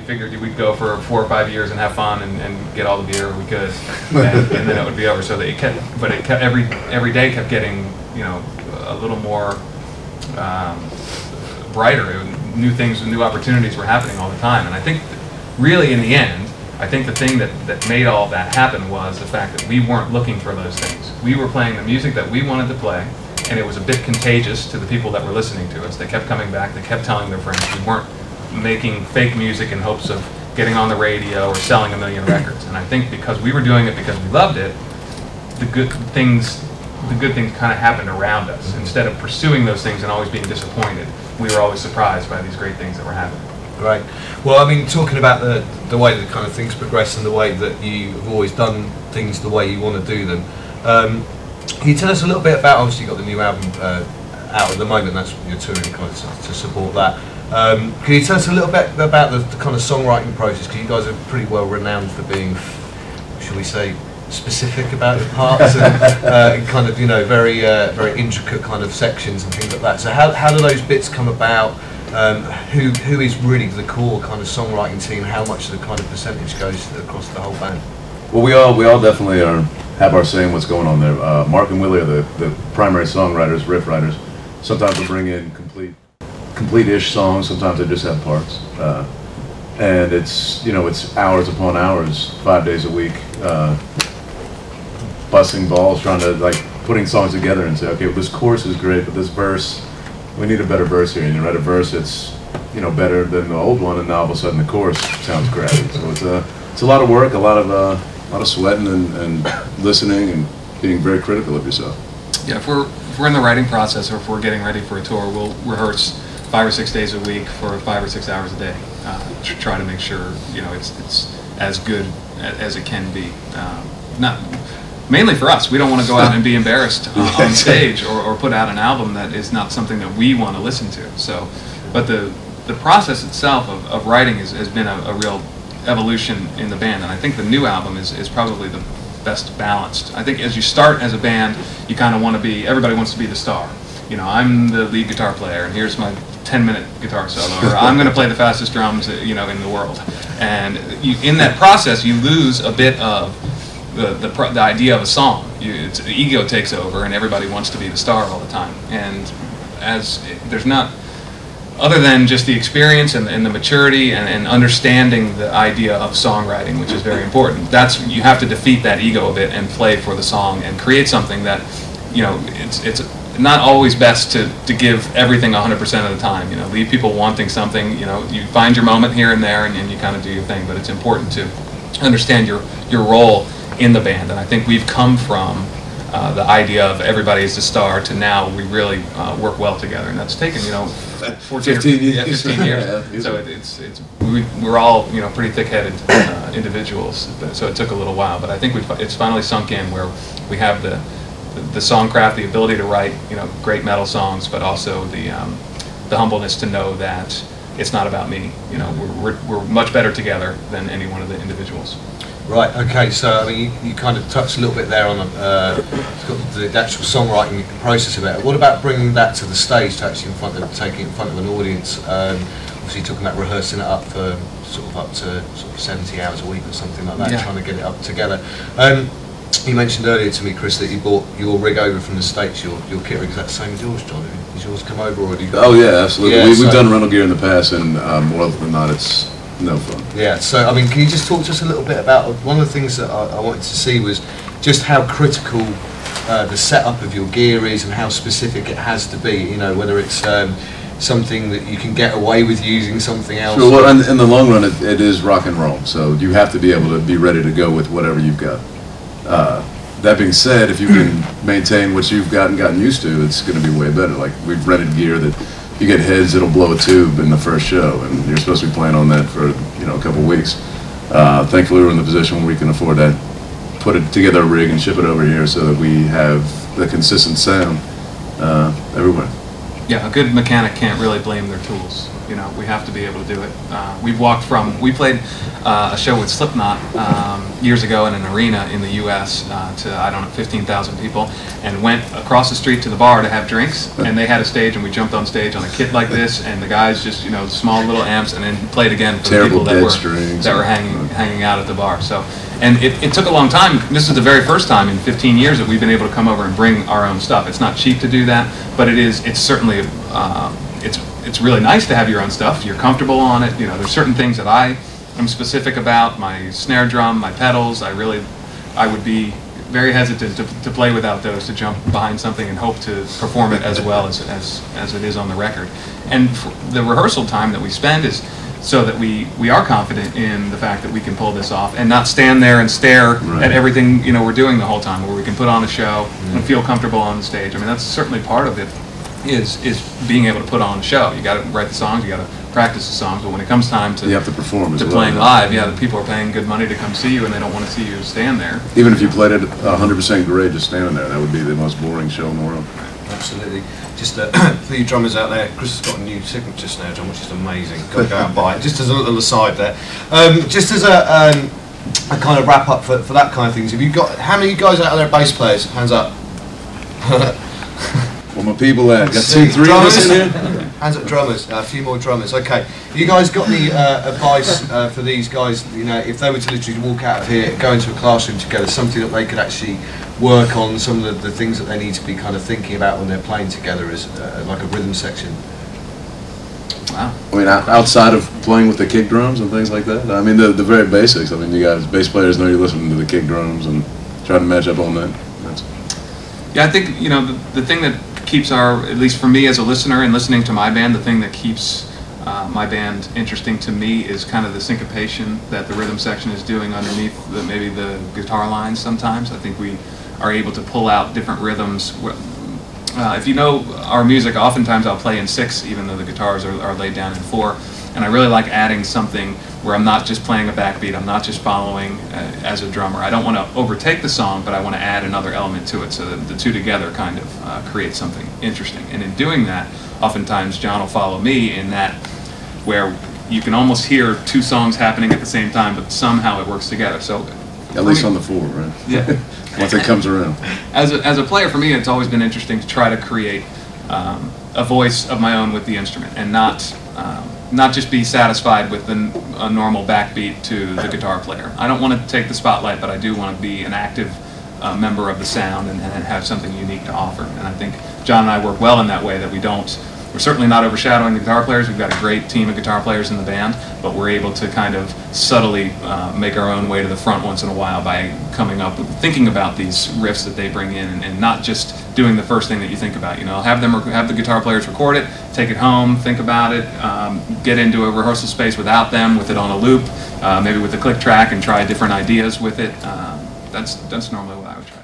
figured we'd go for 4 or 5 years and have fun and get all the beer we could, and then it would be over. So that it kept, but it kept every day kept getting, you know, a little more brighter. New things, new opportunities were happening all the time. And I think, really, in the end, I think the thing that made all that happen was the fact that we weren't looking for those things. We were playing the music that we wanted to play, and it was a bit contagious to the people that were listening to us. They kept coming back, they kept telling their friends. We weren't making fake music in hopes of getting on the radio or selling 1 million records. And I think because we were doing it because we loved it, the good things kind of happened around us. Instead of pursuing those things and always being disappointed, we were always surprised by these great things that were happening. Great. Well, I mean, talking about the way that kind of things progress and the way that you've always done things the way you want to do them, can you tell us a little bit about, obviously you've got the new album out at the moment, that's what you're touring kind of to support that. Can you tell us a little bit about the kind of songwriting process, because you guys are pretty well renowned for being, shall we say, specific about your parts and kind of, you know, very intricate kind of sections and things like that. So how do those bits come about? Who is really the core kind of songwriting team? How much of the kind of percentage goes across the whole band? Well, we all definitely have our say in what's going on there. Mark and Willie are the primary songwriters, riff writers. Sometimes we bring in complete-ish songs. Sometimes they just have parts. And it's, you know, it's hours upon hours, 5 days a week, busting balls, trying to, like, putting songs together and say, okay, well, this chorus is great, but this verse, we need a better verse here. And you write a verse that's, you know, better than the old one, and now all of a sudden the chorus sounds great. So it's a lot of work, a lot of sweating and listening and being very critical of yourself. Yeah, if we're in the writing process, or if we're getting ready for a tour, we'll rehearse 5 or 6 days a week for 5 or 6 hours a day, to try to make sure, you know, it's as good as it can be. Not mainly for us. We don't want to go out and be embarrassed on stage or put out an album that is not something that we want to listen to. So, but the process itself of writing has been a real evolution in the band, and I think the new album is probably the best balanced. I think as you start as a band, you kind of want to be, everybody wants to be the star. You know, I'm the lead guitar player, and here's my 10-minute guitar solo, or I'm going to play the fastest drums, you know, in the world. And in that process, you lose a bit of the idea of a song. The ego takes over, and everybody wants to be the star all the time. And as there's not, other than just the experience and the maturity and understanding the idea of songwriting, which is very important, that's, you have to defeat that ego a bit and play for the song and create something that, you know, it's not always best to give everything 100% of the time. You know, leave people wanting something. You know, you find your moment here and there, and you kind of do your thing. But it's important to understand your role in the band. And I think we've come from the idea of everybody is the star to now we really work well together, and that's taken, you know, 15 years. Yeah, so we're all, you know, pretty thick-headed individuals. So it took a little while, but I think it's finally sunk in where we have the songcraft, the ability to write, you know, great metal songs, but also the humbleness to know that it's not about me. You know, we're much better together than any one of the individuals. Right. Okay. So I mean, you kind of touched a little bit there on the actual songwriting process of it. What about bringing that to the stage, to actually taking it in front of an audience? Obviously, talking about rehearsing it up for up to 70 hours a week or something like that, trying to get it up together. You mentioned earlier to me, Chris, that you bought your rig over from the States. Your kit rig, is that the same as yours, John? Has yours come over, or have you got? Oh yeah, absolutely. Yeah, we've done rental gear in the past, and more often than not, it's no fun. Yeah, so I mean, can you just talk to us a little bit about, one of the things that I wanted to see was just how critical the setup of your gear is and how specific it has to be, you know, whether it's something that you can get away with using something else. Sure, well, in the long run, it is rock and roll, so you have to be able to be ready to go with whatever you've got. That being said, if you can maintain what you've gotten used to, it's going to be way better. Like, we've rented gear that you get heads, it'll blow a tube in the first show, and you're supposed to be playing on that for, you know, a couple of weeks. Thankfully, we're in the position where we can afford that, put it together a rig and ship it over here so that we have the consistent sound everywhere. Yeah, a good mechanic can't really blame their tools. You know, we have to be able to do it. We played a show with Slipknot years ago in an arena in the U.S. To, I don't know, 15,000 people, and went across the street to the bar to have drinks, and they had a stage, and we jumped on stage on a kit like this, and the guys just, you know, small little amps, and then played again for the people that were hanging out at the bar. So, and it took a long time. This is the very first time in 15 years that we've been able to come over and bring our own stuff. It's not cheap to do that, but it's certainly it's really nice to have your own stuff. You're comfortable on it. You know, there's certain things that I am specific about. My snare drum, my pedals. I would be very hesitant to play without those, to jump behind something and hope to perform it as well as it is on the record. And the rehearsal time that we spend is so that we are confident in the fact that we can pull this off and not stand there and stare at everything, you know, we're doing the whole time, where we can put on a show and feel comfortable on the stage. I mean, that's certainly part of it, is being able to put on a show. You got to write the songs, you got to practice the songs, but when it comes time to you have to perform as well, playing live, the people are paying good money to come see you, and they don't want to see you stand there. Even if you played it 100% great, just standing there, that would be the most boring show in the world. Absolutely. Just for you drummers out there, Chris has got a new signature snare drum, which is amazing. Got to go out and buy it. Just as a little aside there, just as a kind of wrap up for that kind of things. Have you got, how many of you guys out there are bass players? Hands up. Well, my people got 2, 3 of us in here. Hands up, drummers. A few more drummers. Okay. You guys got any advice for these guys? You know, if they were to literally walk out of here, go into a classroom together, something that they could actually work on, some of the things that they need to be kind of thinking about when they're playing together as like a rhythm section. Wow. I mean, outside of playing with the kick drums and things like that, I mean, the very basics. I mean, you guys, bass players, know you're listening to the kick drums and trying to match up on that. Yeah, I think, you know, the thing that keeps at least for me as a listener and listening to my band, the thing that keeps my band interesting to me is kind of the syncopation that the rhythm section is doing underneath maybe the guitar lines sometimes. I think we are able to pull out different rhythms. If you know our music, oftentimes I'll play in 6, even though the guitars are laid down in 4. And I really like adding something where I'm not just playing a backbeat, I'm not just following as a drummer. I don't want to overtake the song, but I want to add another element to it, so that the two together kind of create something interesting. And in doing that, oftentimes John will follow me in that, where you can almost hear 2 songs happening at the same time, but somehow it works together. So at least on the 4, right? Yeah. Once it comes around. As a player, for me, it's always been interesting to try to create a voice of my own with the instrument, and not just be satisfied with a normal backbeat to the guitar player. I don't want to take the spotlight, but I do want to be an active member of the sound and have something unique to offer. And I think John and I work well in that way, that we're certainly not overshadowing the guitar players. We've got a great team of guitar players in the band, but we're able to kind of subtly make our own way to the front once in a while by thinking about these riffs that they bring in, and not just doing the first thing that you think about. You know, have the guitar players record it, take it home, think about it, get into a rehearsal space without them, with it on a loop, maybe with a click track, and try different ideas with it. That's normally what I would try.